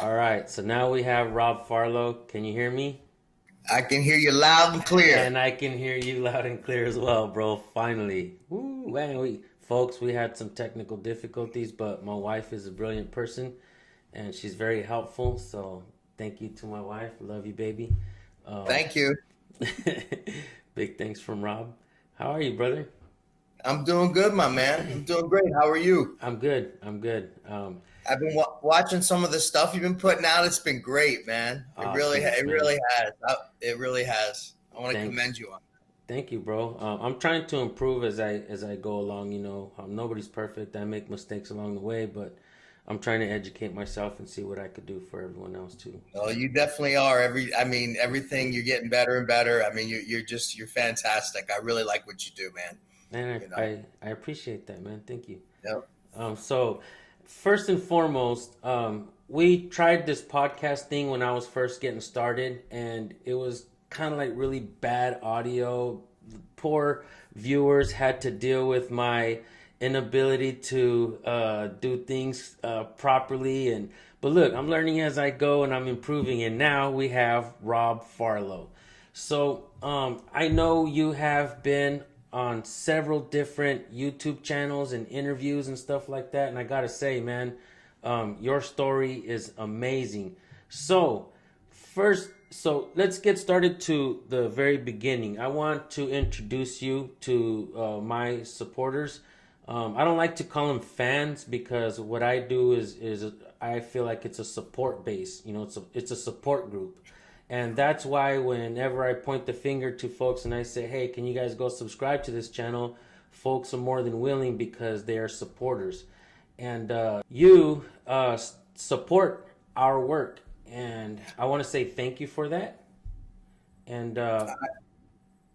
All right, so now we have Rob Farlow. Can you hear me? I can hear you loud and clear. And I can hear you loud and clear as well, bro. Finally. Woo, man, folks, we had some technical difficulties, but my wife is a brilliant person and she's very helpful. So thank you to my wife. Love you, baby. Thank you. Big thanks from Rob. How are you, brother? I'm doing good, my man. I'm doing great. How are you? I'm good. I'm good. I've been watching some of the stuff you've been putting out. It's been great, man. It really, Thanks, it man. really has. It really has. I want to Thanks. commend you on Thank you, bro. I'm trying to improve as I go along. You know, nobody's perfect. I make mistakes along the way, but I'm trying to educate myself and see what I could do for everyone else too. that. Oh, you definitely are. Everything you're getting better and better. I mean, you're fantastic. I really like what you do, man. And You know. I appreciate that, man. Thank you. Yep. So first and foremost, we tried this podcast thing when I was first getting started, and it was kind of like really bad audio. Poor viewers had to deal with my inability to do things properly. But look, I'm learning as I go, and I'm improving. And now we have Rob Farlow. So I know you have been on several different YouTube channels and interviews and stuff like that. And I gotta say, man, your story is amazing. So let's get started to the very beginning. I want to introduce you to my supporters. I don't like to call them fans because what I do is I feel like it's a support base. You know, it's a support group. And that's why whenever I point the finger to folks and I say, hey, can you guys go subscribe to this channel? Folks are more than willing because they are supporters. And you support our work. And I want to say thank you for that. And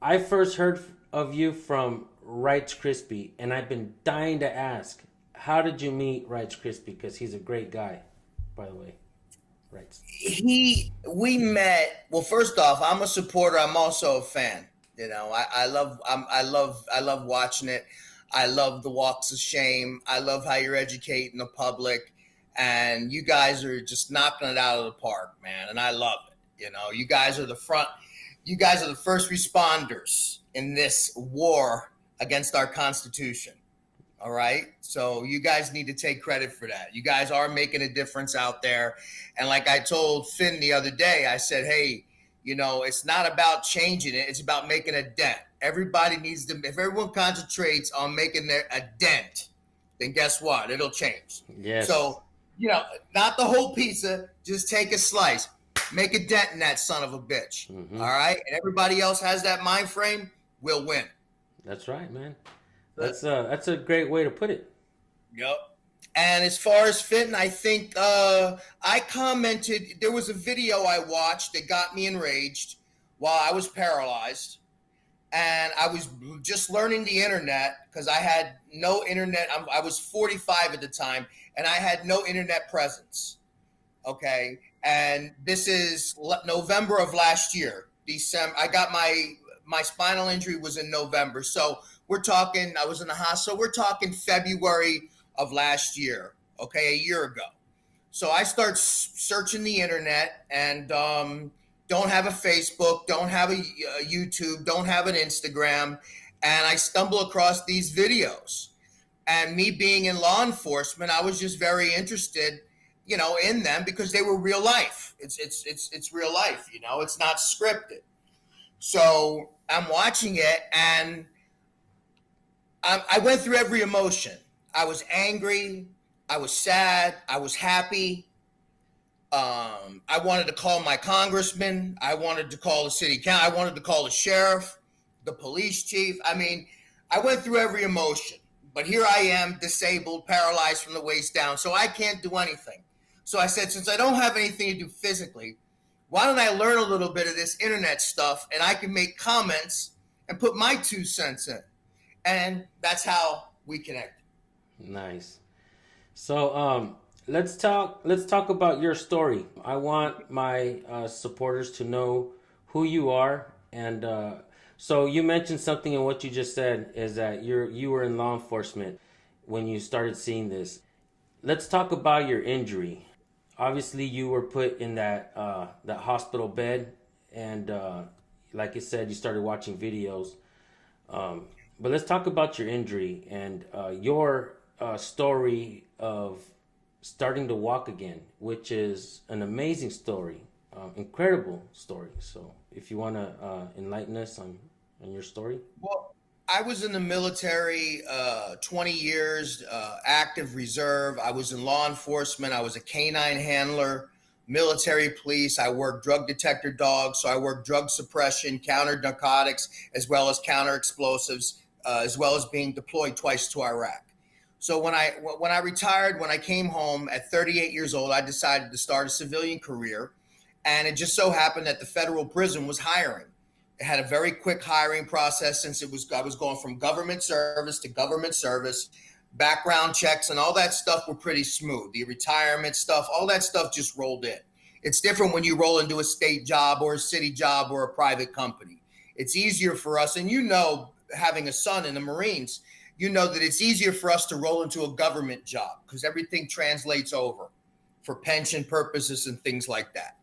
I first heard of you from Rice Crispy. And I've been dying to ask, how did you meet Rice Crispy? Because he's a great guy, by the way. Right. We met. Well, first off, I'm a supporter. I'm also a fan. You know, I love watching it. I love the walks of shame. I love how you're educating the public, and you guys are just knocking it out of the park, man. And I love it. You know, you guys are the front. You guys are the first responders in this war against our Constitution. All right. So you guys need to take credit for that. You guys are making a difference out there. And like I told Finn the other day, I said, hey, you know, it's not about changing it. It's about making a dent. Everybody needs to, if everyone concentrates on making a dent, then guess what? It'll change. Yes. So, you know, not the whole pizza, just take a slice, make a dent in that son of a bitch. Mm-hmm. All right. And everybody else has that mind frame, we'll win. That's right, man. That's a great way to put it. Yep. And as far as fitting, I think I commented, there was a video I watched that got me enraged while I was paralyzed. And I was just learning the internet because I had no internet. I was 45 at the time, and I had no internet presence. Okay. And this is November of last year, December. I got my spinal injury was in November. So we're talking, I was in the hospital. We're talking February of last year, okay, a year ago. So I start searching the internet and don't have a Facebook, don't have a YouTube, don't have an Instagram. And I stumble across these videos. And me being in law enforcement, I was just very interested, you know, in them because they were real life. It's real life, you know, it's not scripted. So I'm watching it and I went through every emotion. I was angry. I was sad. I was happy. I wanted to call my congressman. I wanted to call the city council. I wanted to call the sheriff, the police chief. I mean, I went through every emotion. But here I am, disabled, paralyzed from the waist down, so I can't do anything. So I said, since I don't have anything to do physically, why don't I learn a little bit of this internet stuff and I can make comments and put my 2 cents in. And that's how we connect. Nice. So let's talk about your story. I want my supporters to know who you are. And so you mentioned something in what you just said is that you were in law enforcement when you started seeing this. Let's talk about your injury. obviously you were put in that that hospital bed, and like I said, you started watching videos. But let's talk about your injury and your story of starting to walk again, which is an amazing story, incredible story. So, if you want to enlighten us on your story. Well, I was in the military 20 years, active reserve. I was in law enforcement. I was a canine handler, military police. I worked drug detector dogs. So I worked drug suppression, counter narcotics, as well as counter explosives, as well as being deployed twice to Iraq. So when I retired, when I came home at 38 years old, I decided to start a civilian career. And it just so happened that the federal prison was hiring. It had a very quick hiring process since I was going from government service to government service. Background checks and all that stuff were pretty smooth. The retirement stuff, all that stuff just rolled in. It's different when you roll into a state job or a city job or a private company. It's easier for us, and having a son in the Marines, you know that it's easier for us to roll into a government job because everything translates over for pension purposes and things like that.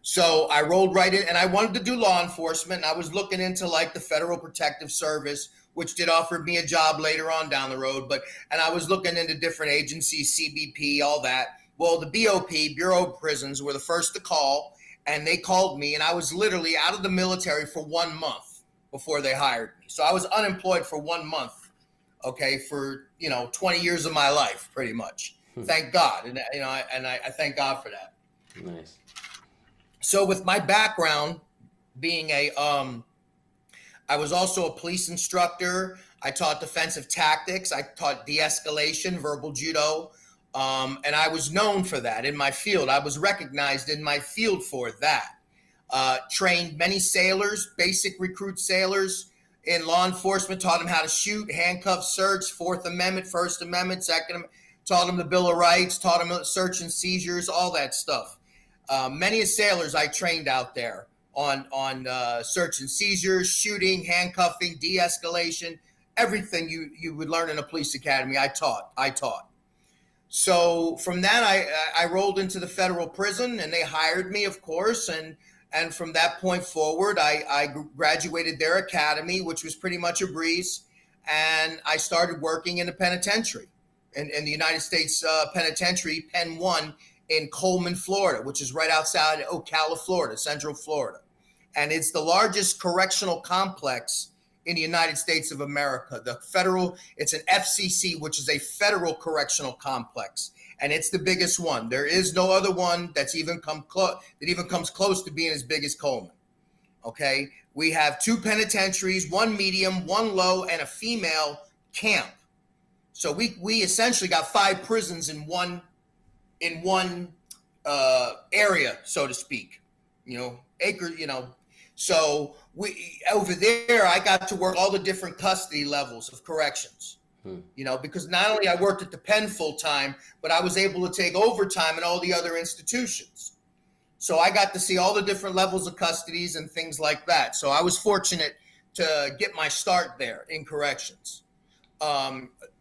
So I rolled right in, and I wanted to do law enforcement. And I was looking into like the Federal Protective Service, which did offer me a job later on down the road. And I was looking into different agencies, CBP, all that. Well, the BOP, Bureau of Prisons, were the first to call, and they called me, and I was literally out of the military for 1 month before they hired me. So I was unemployed for 1 month, okay, for 20 years of my life, pretty much. Thank God, and I thank God for that. Nice. So with my background being I was also a police instructor. I taught defensive tactics. I taught de-escalation, verbal judo. And I was known for that in my field. I was recognized in my field for that. Trained many sailors, basic recruit sailors in law enforcement, taught them how to shoot, handcuff, search, Fourth Amendment, First Amendment, Second Amendment, taught them the Bill of Rights, taught them search and seizures, all that stuff. Many sailors I trained out there on search and seizures, shooting, handcuffing, de-escalation, everything you would learn in a police academy. I taught. So from that, I rolled into the federal prison, and they hired me, of course. And from that point forward, I graduated their academy, which was pretty much a breeze. And I started working in the penitentiary, in the United States Penitentiary, Penn 1, in Coleman, Florida, which is right outside Ocala, Florida, Central Florida. And it's the largest correctional complex in the United States of America. It's an FCC, which is a federal correctional complex. And it's the biggest one. There is no other one that even comes close to being as big as Coleman. Okay. We have 2 penitentiaries, 1 medium, 1 low, and a female camp. So we essentially got 5 prisons in one area, so to speak, So over there, I got to work all the different custody levels of corrections, because not only I worked at the pen full time, but I was able to take overtime in all the other institutions. So I got to see all the different levels of custodies and things like that. So I was fortunate to get my start there in corrections.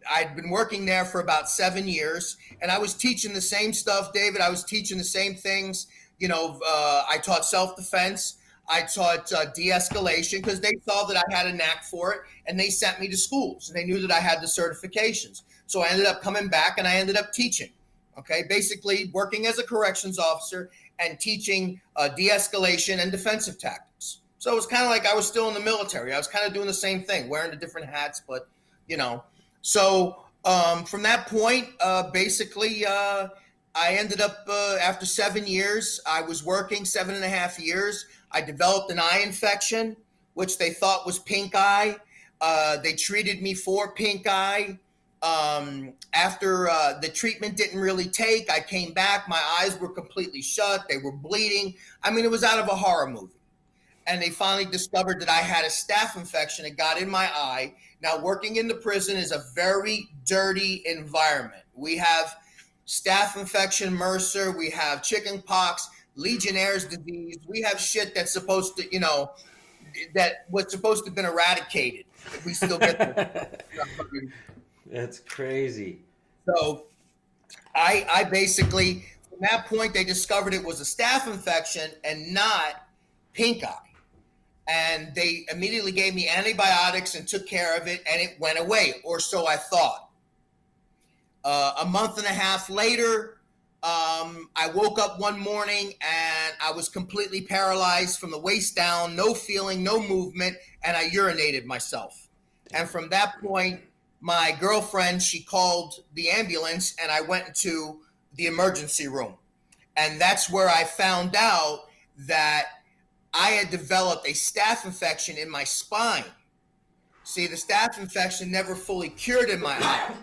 I'd been working there for about 7 years, and I was teaching the same stuff, David. I was teaching the same things. I taught self-defense. I taught de-escalation because they saw that I had a knack for it, and they sent me to schools, and they knew that I had the certifications. So I ended up coming back, and I ended up teaching, okay, basically working as a corrections officer and teaching de-escalation and defensive tactics. So it was kind of like I was still in the military. I was kind of doing the same thing, wearing the different hats, but So from that point, basically, I ended up, after 7 years, I was working 7.5 years. I developed an eye infection, which they thought was pink eye. They treated me for pink eye. After the treatment didn't really take, I came back. My eyes were completely shut. They were bleeding. I mean, it was out of a horror movie. And they finally discovered that I had a staph infection. It got in my eye. Now, working in the prison is a very dirty environment. We have staph infection, MRSA. We have chicken pox, Legionnaire's disease. We have shit that's supposed to, that was supposed to have been eradicated. We still get that. That's crazy. So I basically, from that point, they discovered it was a staph infection and not pink eye. And they immediately gave me antibiotics and took care of it, and it went away, or so I thought. A month and a half later, I woke up one morning and I was completely paralyzed from the waist down, no feeling, no movement, and I urinated myself. And from that point, my girlfriend, she called the ambulance, and I went into the emergency room. And that's where I found out that I had developed a staph infection in my spine. See, the staph infection never fully cured in my eye.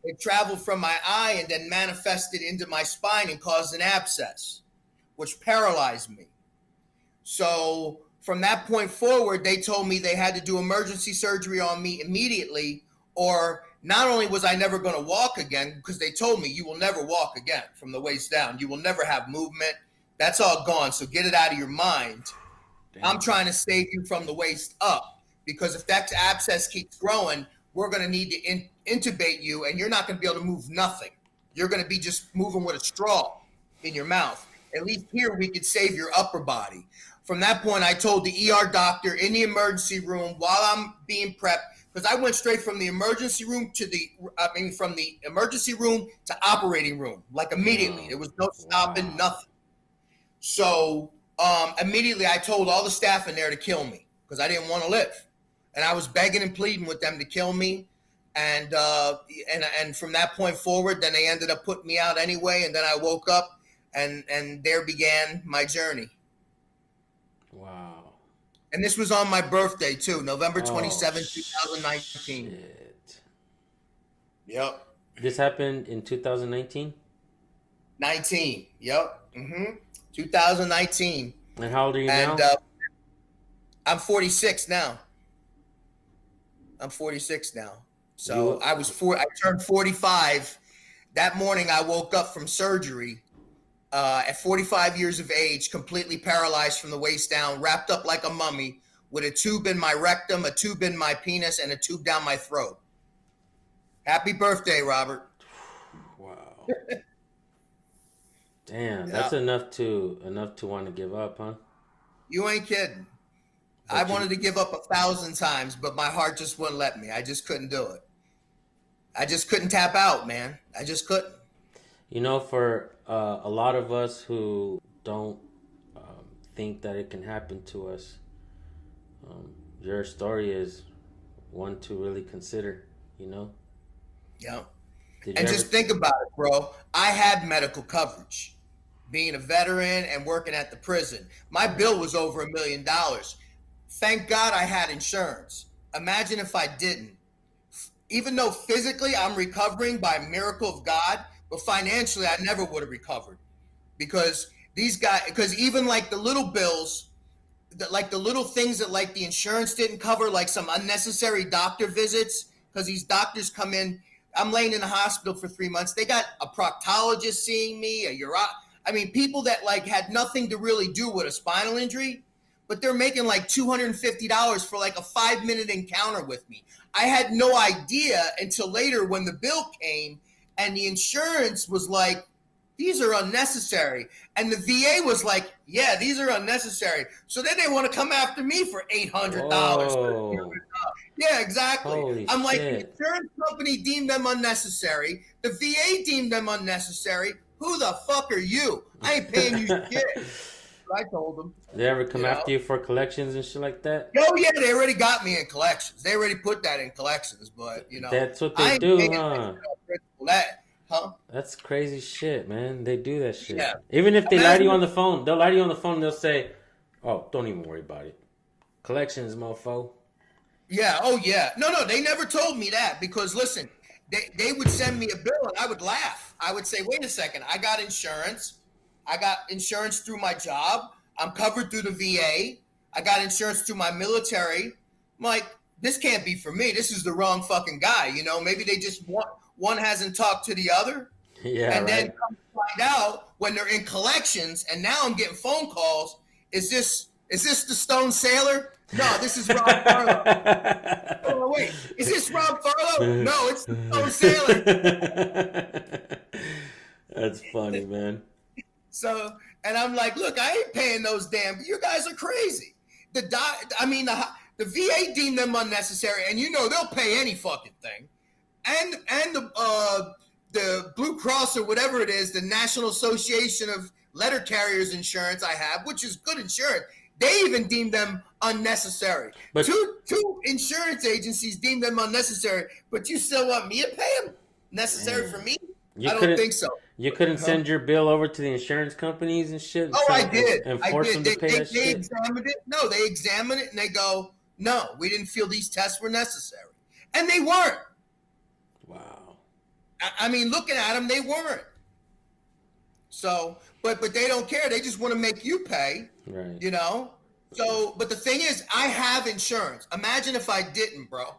It traveled from my eye and then manifested into my spine and caused an abscess, which paralyzed me. So from that point forward, they told me they had to do emergency surgery on me immediately, or not only was I never going to walk again, because they told me you will never walk again from the waist down. You will never have movement. That's all gone. So get it out of your mind. Damn. I'm trying to save you from the waist up, because if that abscess keeps growing, we're going to need to intubate you, and you're not going to be able to move nothing. You're going to be just moving with a straw in your mouth. At least here we could save your upper body. From that point, I told the ER doctor in the emergency room while I'm being prepped, because I went straight from the emergency room from the emergency room to operating room, like immediately. There was no stopping, nothing. So immediately I told all the staff in there to kill me because I didn't want to live. And I was begging and pleading with them to kill me. And from that point forward, then they ended up putting me out anyway. And then I woke up and there began my journey. Wow. And this was on my birthday too, November 27th, 2019. Shit. Yep. This happened in 2019? 19. Yep. 2019. And how old are you now? I'm 46 now. I'm 46 now. So I turned 45. That morning I woke up from surgery at 45 years of age, completely paralyzed from the waist down, wrapped up like a mummy, with a tube in my rectum, a tube in my penis, and a tube down my throat. Happy birthday, Robert. Wow. Damn, that's enough to want to give up, huh? You ain't kidding. I wanted to give up 1,000 times, but my heart just wouldn't let me. I just couldn't do it. I just couldn't tap out, man. I just couldn't. You know, for a lot of us who don't think that it can happen to us, your story is one to really consider, you know? Yeah. And just think about it, bro. I had medical coverage. Being a veteran and working at the prison, my bill was over $1 million. Thank God I had insurance. Imagine if I didn't. Even though physically I'm recovering by a miracle of God, but financially I never would have recovered, because even like the little bills, like the little things that like the insurance didn't cover, like some unnecessary doctor visits, because these doctors come in. I'm laying in the hospital for 3 months. They got a proctologist seeing me, people that like had nothing to really do with a spinal injury, but they're making like $250 for like a 5-minute encounter with me. I had no idea until later when the bill came and the insurance was like, these are unnecessary. And the VA was like, yeah, these are unnecessary. So then they want to come after me for $800. Whoa. Yeah, exactly. Holy I'm like, shit. the insurance company deemed them unnecessary. The VA deemed them unnecessary. Who the fuck are you? I ain't paying you shit. I told them. They ever come after you for collections and shit like that? Oh yeah, they already got me in collections. They already put that in collections, but that's what they do, huh? That's crazy shit, man. They do that shit. Yeah. Even if they lie to you on the phone, they'll lie to you on the phone and they'll say, "Oh, don't even worry about it. Collections, mofo." Yeah. Oh yeah. No, they never told me that, because listen, they would send me a bill and I would laugh. I would say, wait a second, I got insurance. I got insurance through my job. I'm covered through the VA. I got insurance through my military. I'm like, this can't be for me. This is the wrong fucking guy. Maybe they just one hasn't talked to the other. Yeah. And then come to find out when they're in collections, and now I'm getting phone calls. Is this the Stone Sailor? No, this is Rob Farlow. Oh, wait, is this Rob Farlow? No, it's the Stone Sailor. That's funny, man. So, and I'm like, look, I ain't paying those damn. You guys are crazy. The VA deemed them unnecessary, and you know they'll pay any fucking thing. And the Blue Cross or whatever it is, the National Association of Letter Carriers Insurance I have, which is good insurance, they even deemed them unnecessary. But Two insurance agencies deemed them unnecessary, but you still want me to pay them? Necessary for me? I don't think so. You couldn't send your bill over to the insurance companies and shit? Oh, I did. And force them to pay that they shit? examined it. No, they examined it and they go, no, we didn't feel these tests were necessary. And they weren't. Wow. I mean, looking at them, they weren't. So, but they don't care. They just want to make you pay. Right. You know? So, but the thing is, I have insurance. Imagine if I didn't, bro.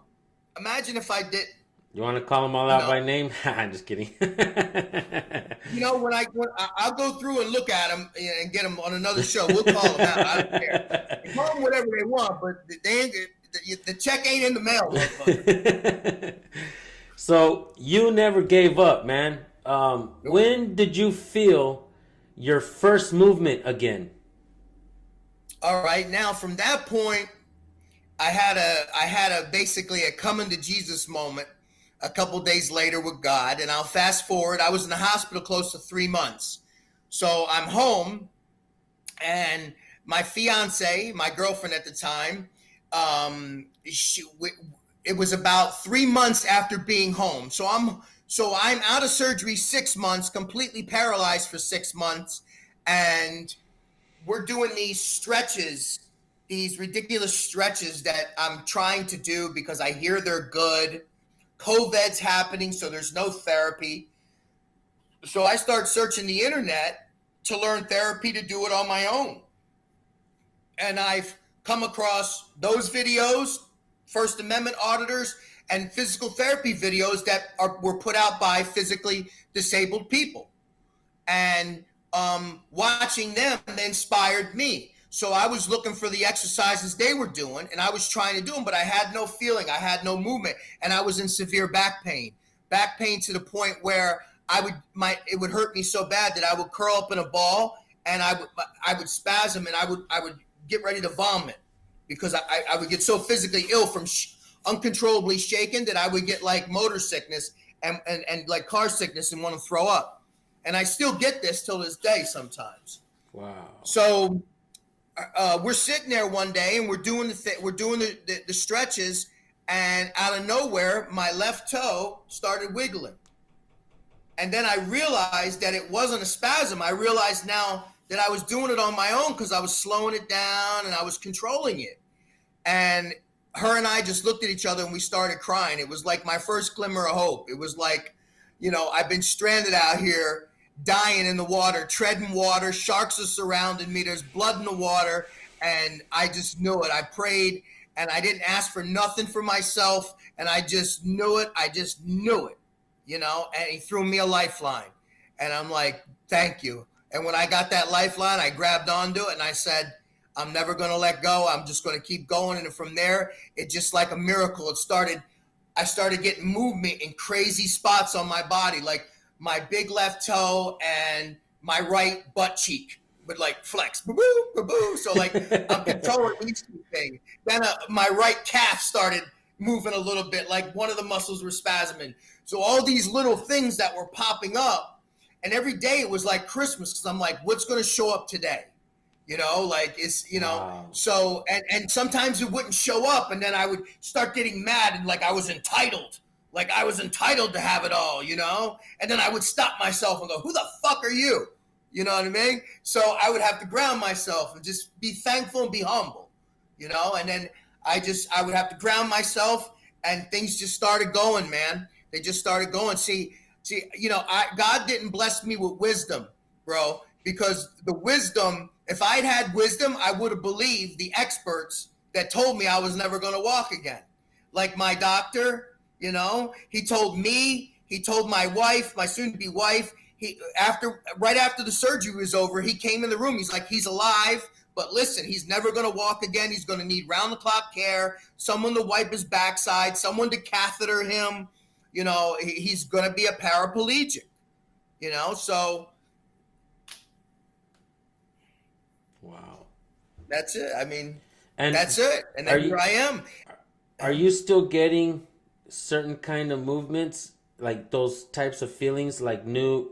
Imagine if I didn't. You want to call them all out by name? I'm just kidding. You know, when I'll go through and look at them and get them on another show. We'll call them out. I don't care. They call them whatever they want, but the check ain't in the mail. So you never gave up, man. When did you feel your first movement again? All right, now from that point, I had basically a coming to Jesus moment a couple days later with God, and I'll fast forward. I was in the hospital close to 3 months, so I'm home, and my fiance, my girlfriend at the time, it was about 3 months after being home. So I'm out of surgery 6 months, completely paralyzed for 6 months, and we're doing these stretches, these ridiculous stretches that I'm trying to do because I hear they're good. COVID's happening, so there's no therapy. So I start searching the internet to learn therapy to do it on my own. And I've come across those videos, First Amendment auditors, and physical therapy videos that were put out by physically disabled people. And watching them inspired me. So I was looking for the exercises they were doing, and I was trying to do them, but I had no feeling, I had no movement, and I was in severe back pain to the point where it would hurt me so bad that I would curl up in a ball, and I would spasm, and I would get ready to vomit because I would get so physically ill from uncontrollably shaken that I would get like motor sickness and like car sickness and want to throw up. And I still get this till this day sometimes. Wow. So we're sitting there one day and we're doing the stretches, and out of nowhere, my left toe started wiggling. And then I realized that it wasn't a spasm. I realized now that I was doing it on my own because I was slowing it down and I was controlling it. And her and I just looked at each other and we started crying. It was like my first glimmer of hope. It was like, you know, I've been stranded out here, dying in the water, treading water. Sharks are surrounding me. There's blood in the water. And I just knew it. I prayed and I didn't ask for nothing for myself. And I just knew it. I just knew it, you know, and he threw me a lifeline. And I'm like, thank you. And when I got that lifeline, I grabbed onto it and I said, I'm never going to let go. I'm just going to keep going. And from there, it just like a miracle. I started getting movement in crazy spots on my body, like my big left toe and my right butt cheek would like flex, boo-boo, boo-boo. So like I'm controlling these two things. Then my right calf started moving a little bit, like one of the muscles were spasming. So all these little things that were popping up, and every day it was like Christmas because I'm like, what's going to show up today? You know, like it's, you know, wow. So, and sometimes it wouldn't show up, and then I would start getting mad and like I was entitled to have it all, you know? And then I would stop myself and go, who the fuck are you? You know what I mean? So I would have to ground myself and just be thankful and be humble, you know? And then I would have to ground myself, and things just started going, man. They just started going. See, you know, God didn't bless me with wisdom, bro, because the wisdom, if I'd had wisdom, I would have believed the experts that told me I was never going to walk again. Like my doctor, you know, he told me, he told my wife, my soon-to-be wife, right after the surgery was over, he came in the room. He's like, he's alive, but listen, he's never going to walk again. He's going to need round-the-clock care, someone to wipe his backside, someone to catheter him. You know, he's going to be a paraplegic. So Wow. that's it. I mean, And that's it. And are then here you I am. are you still getting certain kind of movements, like those types of feelings, like new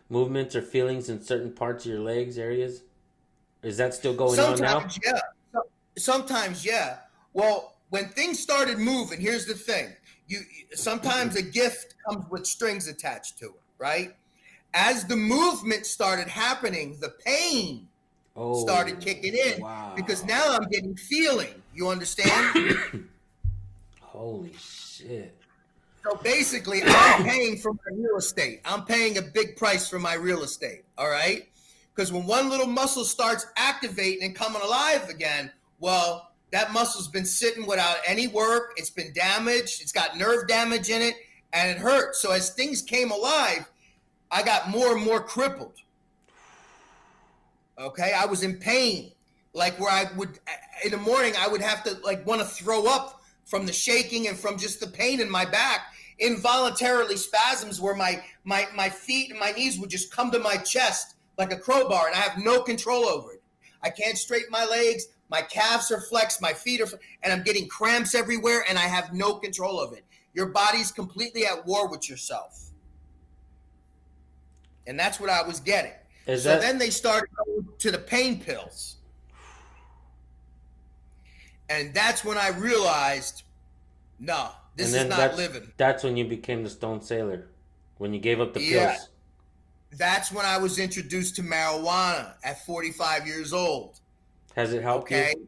movements or feelings in certain parts of your legs areas? Is that still going on now? Sometimes, yeah. Sometimes, yeah. Well, when things started moving, here's the thing. You sometimes a gift comes with strings attached to it, right? As the movement started happening, the pain Oh, started kicking in because wow. now I'm getting feeling. You understand? Holy shit. So basically, I'm paying for my real estate. I'm paying a big price for my real estate. All right. Because when one little muscle starts activating and coming alive again, well, that muscle's been sitting without any work. It's been damaged. It's got nerve damage in it and it hurts. So as things came alive, I got more and more crippled. Okay. I was in pain. Like where I would, in the morning, I would have to like want to throw up from the shaking and from just the pain in my back. Involuntarily spasms where my feet and my knees would just come to my chest like a crowbar and I have no control over it. I can't straighten my legs, my calves are flexed, my feet are, and I'm getting cramps everywhere and I have no control of it. Your body's completely at war with yourself. And that's what I was getting. Is So that then they started going to the pain pills. And that's when I realized, no, this and is then not living. that's when you became the Stone Sailor, when you gave up the Yeah. pills. That's when I was introduced to marijuana at 45 years old. Has it helped Okay. you?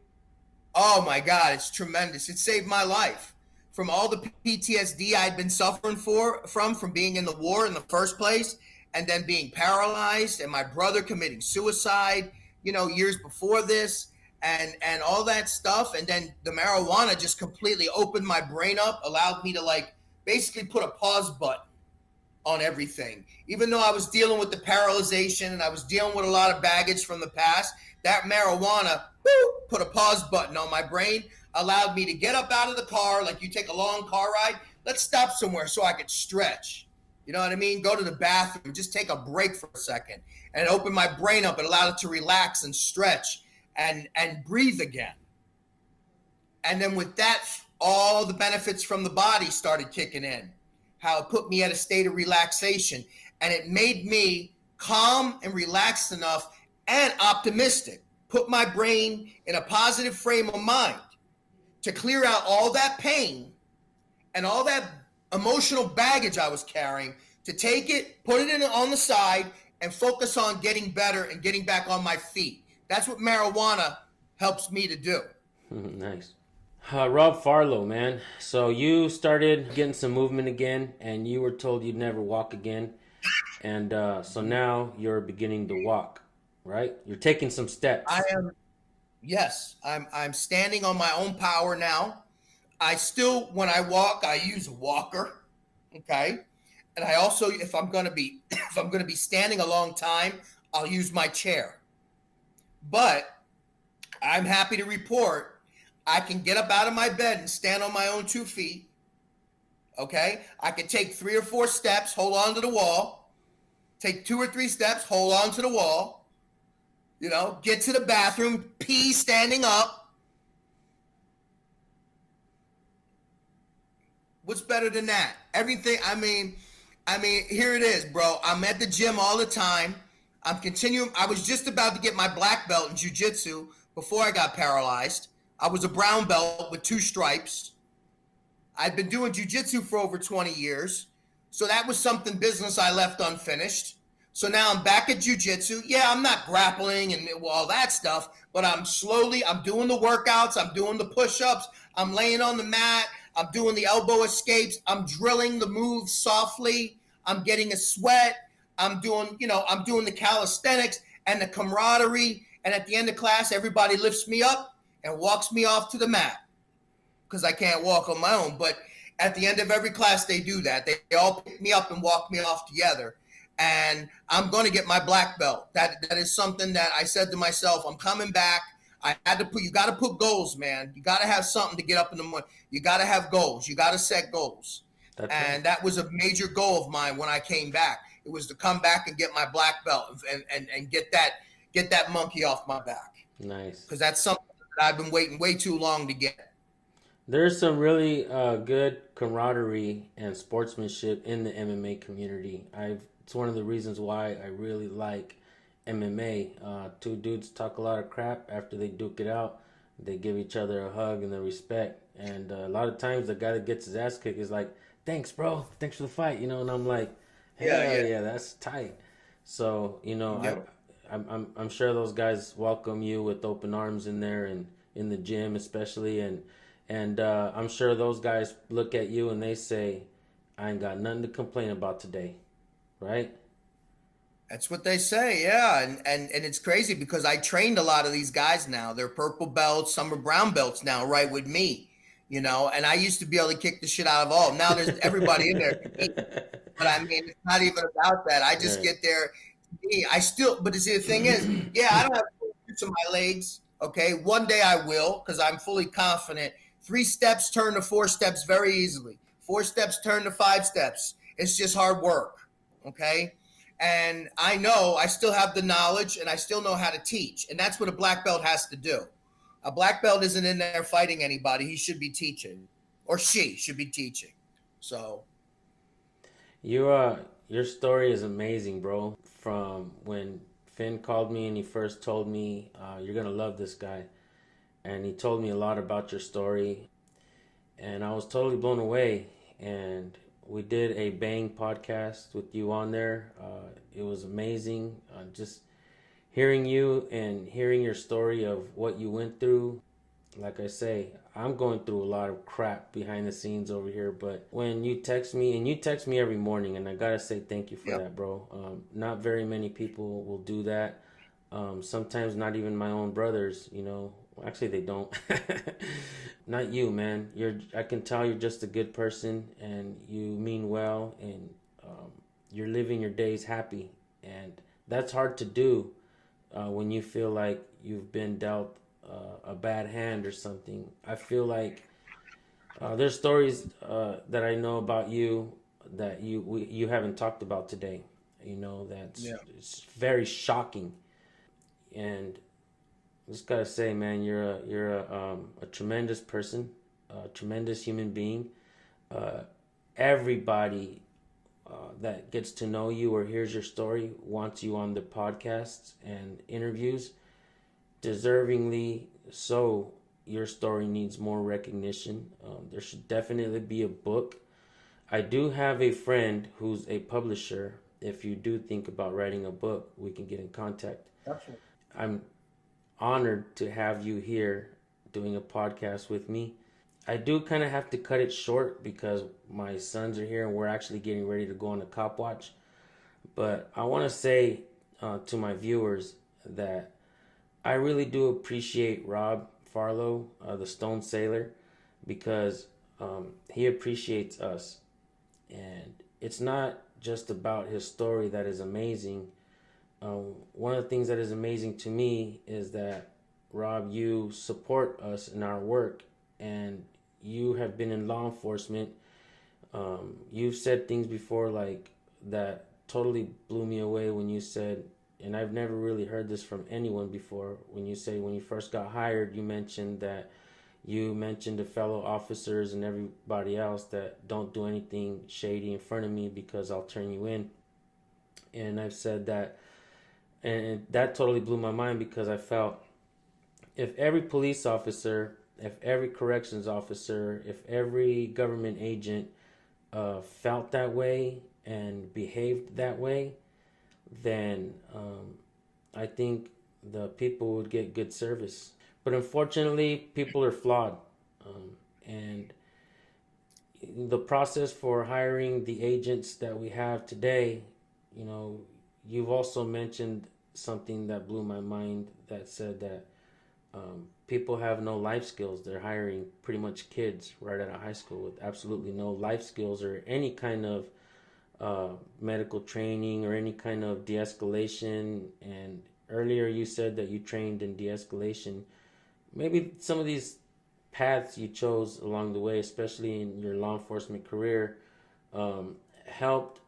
Oh my God, it's tremendous. It saved my life from all the PTSD I'd been suffering from being in the war in the first place, and then being paralyzed, and my brother committing suicide, years before this, and all that stuff. And then the marijuana just completely opened my brain up, allowed me to like basically put a pause button on everything. Even though I was dealing with the paralyzation and I was dealing with a lot of baggage from the past, that marijuana put a pause button on my brain, allowed me to get up out of the car, like you take a long car ride. Let's stop somewhere so I could stretch. You know what I mean? Go to the bathroom, just take a break for a second, and open my brain up and allow it to relax and stretch and breathe again. And then with that, all the benefits from the body started kicking in. How it put me at a state of relaxation, and it made me calm and relaxed enough and optimistic. Put my brain in a positive frame of mind to clear out all that pain and all that emotional baggage I was carrying, to take it, put it on the side, and focus on getting better and getting back on my feet. That's what marijuana helps me to do. Nice. Rob Farlow, man. So you started getting some movement again, and you were told you'd never walk again, and so now you're beginning to walk, right? You're taking some steps. I am. Yes, I'm standing on my own power now. I still, when I walk, I use a walker. Okay. And I also, if I'm going to be standing a long time, I'll use my chair. But I'm happy to report I can get up out of my bed and stand on my own 2 feet. Okay. I can take 3 or 4 steps, hold on to the wall, take 2 or 3 steps, hold on to the wall, get to the bathroom, pee standing up. What's better than that? Everything. I mean, here it is, bro. I'm at the gym all the time. I'm continuing. I was just about to get my black belt in jiu-jitsu before I got paralyzed. I was a brown belt with 2 stripes. I'd been doing jiu-jitsu for over 20 years. So that was something business I left unfinished. So now I'm back at jiu-jitsu. Yeah, I'm not grappling and all that stuff, but I'm doing the workouts. I'm doing the push-ups. I'm laying on the mat. I'm doing the elbow escapes. I'm drilling the moves softly. I'm getting a sweat. I'm doing the calisthenics and the camaraderie. And at the end of class, everybody lifts me up and walks me off to the mat because I can't walk on my own. But at the end of every class, they do that. They all pick me up and walk me off together. And I'm going to get my black belt. That is something that I said to myself, I'm coming back. You got to put goals, man. You got to have something to get up in the morning. You got to have goals. You got to set goals. That was a major goal of mine when I came back. It was to come back and get my black belt and get that monkey off my back. Nice. Because that's something that I've been waiting way too long to get. There's some really good camaraderie and sportsmanship in the MMA community. It's one of the reasons why I really like MMA. Two dudes talk a lot of crap after they duke it out. They give each other a hug and the respect. And a lot of times the guy that gets his ass kicked is like, "Thanks, bro. Thanks for the fight." And I'm like, "Hell yeah, that's tight." So I'm sure those guys welcome you with open arms in there and in the gym especially, and I'm sure those guys look at you and they say, "I ain't got nothing to complain about today," right? That's what they say, yeah. And it's crazy because I trained a lot of these guys now. They're purple belts, some are brown belts now, right with me. And I used to be able to kick the shit out of all of them. Now there's everybody in there. But I mean, it's not even about that. I just get there. But see, the thing is, I don't have boots on my legs. Okay. One day I will, because I'm fully confident. 3 steps turn to 4 steps very easily. 4 steps turn to 5 steps. It's just hard work. Okay. And I know I still have the knowledge and I still know how to teach. And that's what a black belt has to do. A black belt isn't in there fighting anybody. He should be teaching, or she should be teaching. So your story is amazing, bro. From when Finn called me and he first told me, "You're gonna love this guy," and he told me a lot about your story, and I was totally blown away. And we did a Bang podcast with you on there. It was amazing. Just hearing you and hearing your story of what you went through. Like I say, I'm going through a lot of crap behind the scenes over here, but when you text me, and you text me every morning, and I gotta say thank you for that, bro. Not very many people will do that. Sometimes not even my own brothers, actually they don't. Not you, man. I can tell you're just a good person and you mean well, and you're living your days happy, and that's hard to do when you feel like you've been dealt a bad hand or something. I feel like there's stories that I know about you that you haven't talked about today. It's very shocking, and I just gotta say, man, you're a tremendous person, a tremendous human being. Everybody that gets to know you or hears your story wants you on the podcasts and interviews. Deservingly so. Your story needs more recognition. There should definitely be a book. I do have a friend who's a publisher. If you do think about writing a book, we can get in contact. Absolutely. I'm honored to have you here doing a podcast with me. I do kind of have to cut it short because my sons are here and we're actually getting ready to go on a cop watch. But I want to say to my viewers that I really do appreciate Rob Farlow, the Stone Sailor, because he appreciates us. And it's not just about his story that is amazing. One of the things that is amazing to me is that, Rob, you support us in our work, and you have been in law enforcement. You've said things before like that totally blew me away when you said, and I've never really heard this from anyone before, when you say when you first got hired, you mentioned to fellow officers and everybody else that don't do anything shady in front of me because I'll turn you in. And I've said that, and that totally blew my mind because I felt if every police officer, if every corrections officer, if every government agent felt that way and behaved that way, then I think the people would get good service. But unfortunately, people are flawed. And the process for hiring the agents that we have today, you've also mentioned something that blew my mind that said that people have no life skills. They're hiring pretty much kids right out of high school with absolutely no life skills or any kind of medical training or any kind of de-escalation. And earlier you said that you trained in de-escalation. Maybe some of these paths you chose along the way, especially in your law enforcement career, helped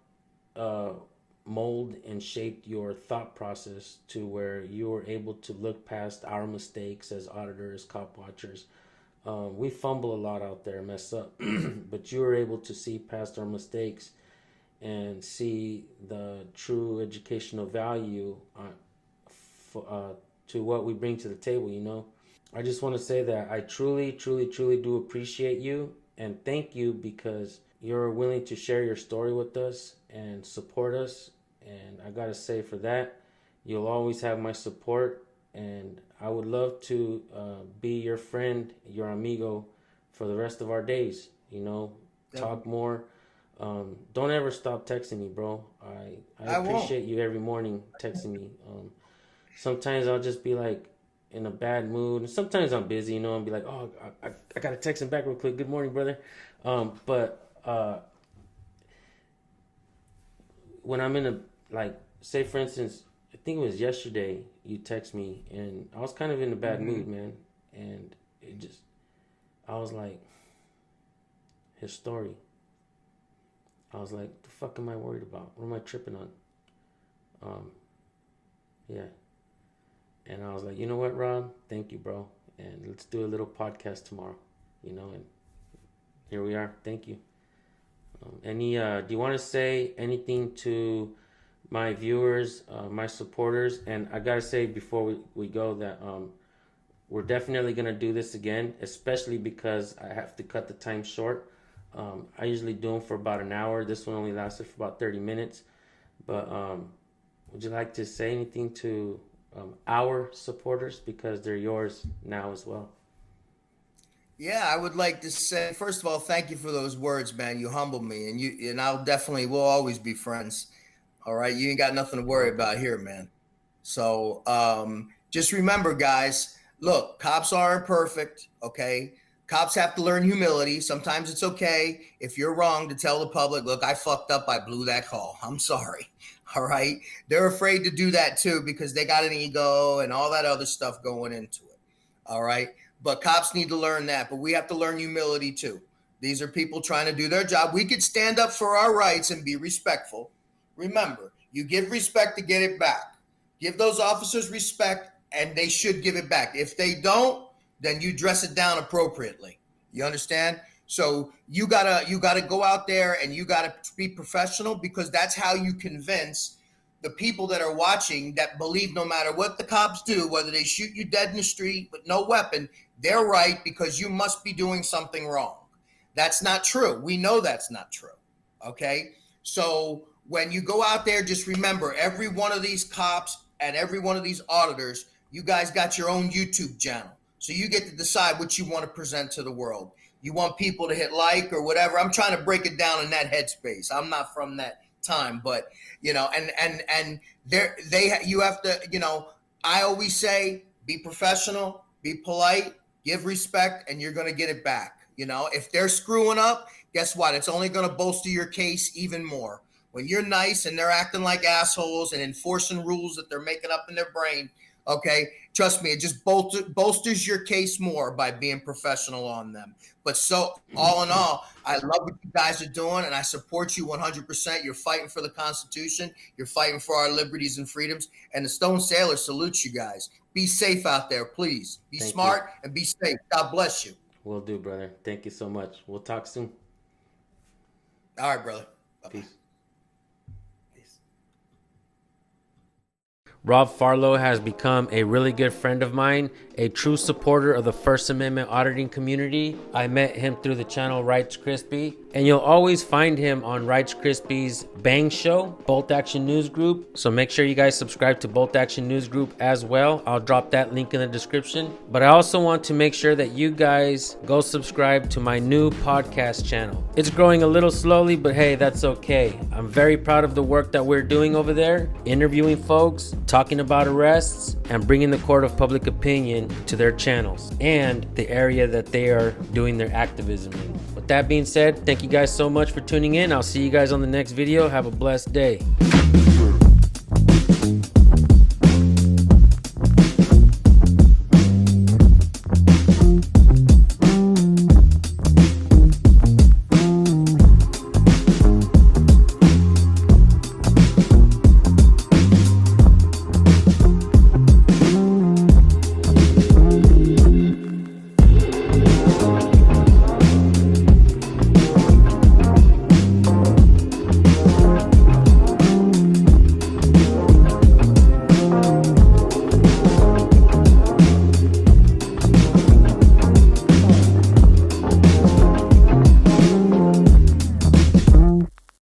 mold and shaped your thought process to where you were able to look past our mistakes as auditors, cop watchers. We fumble a lot out there, mess up, but you were able to see past our mistakes and see the true educational value to what we bring to the table, you know. I just want to say that I truly, truly, truly do appreciate you and thank you because you're willing to share your story with us and support us. And I got to say for that, you'll always have my support. And I would love to be your friend, your amigo for the rest of our days, you know, talk more. Don't ever stop texting me, bro. I appreciate you every morning texting me. Sometimes I'll just be like in a bad mood. Sometimes I'm busy, you know, and be like, oh, I got to text him back real quick. Good morning, brother. But when I'm in a, like, say for instance, I think it was yesterday you text me and I was kind of in a bad mood, man. And I was like, his story. I was like, the fuck am I worried about? What am I tripping on? Yeah. And I was like, you know what, Rob? Thank you, bro. And let's do a little podcast tomorrow, you know, and here we are. Thank you. Do you want to say anything to my viewers, my supporters? And I got to say before we go that we're definitely going to do this again, especially because I have to cut the time short. I usually do them for about an hour. This one only lasted for about 30 minutes. But would you like to say anything to our supporters, because they're yours now as well? Yeah, I would like to say, first of all, thank you for those words, man. You humbled me, and we'll always be friends. All right, you ain't got nothing to worry about here, man. So just remember, guys, look, cops aren't perfect, okay? Cops have to learn humility. Sometimes it's okay if you're wrong to tell the public, look, I fucked up, I blew that call. I'm sorry. All right. They're afraid to do that too because they got an ego and all that other stuff going into it. All right. But cops need to learn that. But we have to learn humility too. These are people trying to do their job. We could stand up for our rights and be respectful. Remember, you give respect to get it back. Give those officers respect and they should give it back. If they don't, then you dress it down appropriately. You understand? So you gotta go out there and you gotta be professional, because that's how you convince the people that are watching that believe no matter what the cops do, whether they shoot you dead in the street with no weapon, they're right because you must be doing something wrong. That's not true. We know that's not true. Okay? So when you go out there, just remember, every one of these cops and every one of these auditors, you guys got your own YouTube channel. So you get to decide what you want to present to the world. You want people to hit like or whatever. I'm trying to break it down in that headspace. I'm not from that time, but you know, and you have to, you know, I always say, be professional, be polite, give respect, and you're going to get it back. You know, if they're screwing up, guess what? It's only going to bolster your case even more. When you're nice and they're acting like assholes and enforcing rules that they're making up in their brain, okay, trust me, it just bolsters your case more by being professional on them. But so all in all, I love what you guys are doing and I support you 100%. You're fighting for the Constitution. You're fighting for our liberties and freedoms. And the Stone Sailor salutes you guys. Be safe out there, please. Be smart and be safe. God bless you. Will do, brother. Thank you so much. We'll talk soon. All right, brother. Bye-bye. Peace. Rob Farlow has become a really good friend of mine, a true supporter of the First Amendment auditing community. I met him through the channel Rights Crispy, and you'll always find him on Rights Crispy's Bang Show, Bolt Action News Group. So make sure you guys subscribe to Bolt Action News Group as well. I'll drop that link in the description. But I also want to make sure that you guys go subscribe to my new podcast channel. It's growing a little slowly, but hey, that's okay. I'm very proud of the work that we're doing over there, interviewing folks, talking about arrests, and bringing the court of public opinion to their channels and the area that they are doing their activism in. With that being said, thank you guys so much for tuning in. I'll see you guys on the next video. Have a blessed day.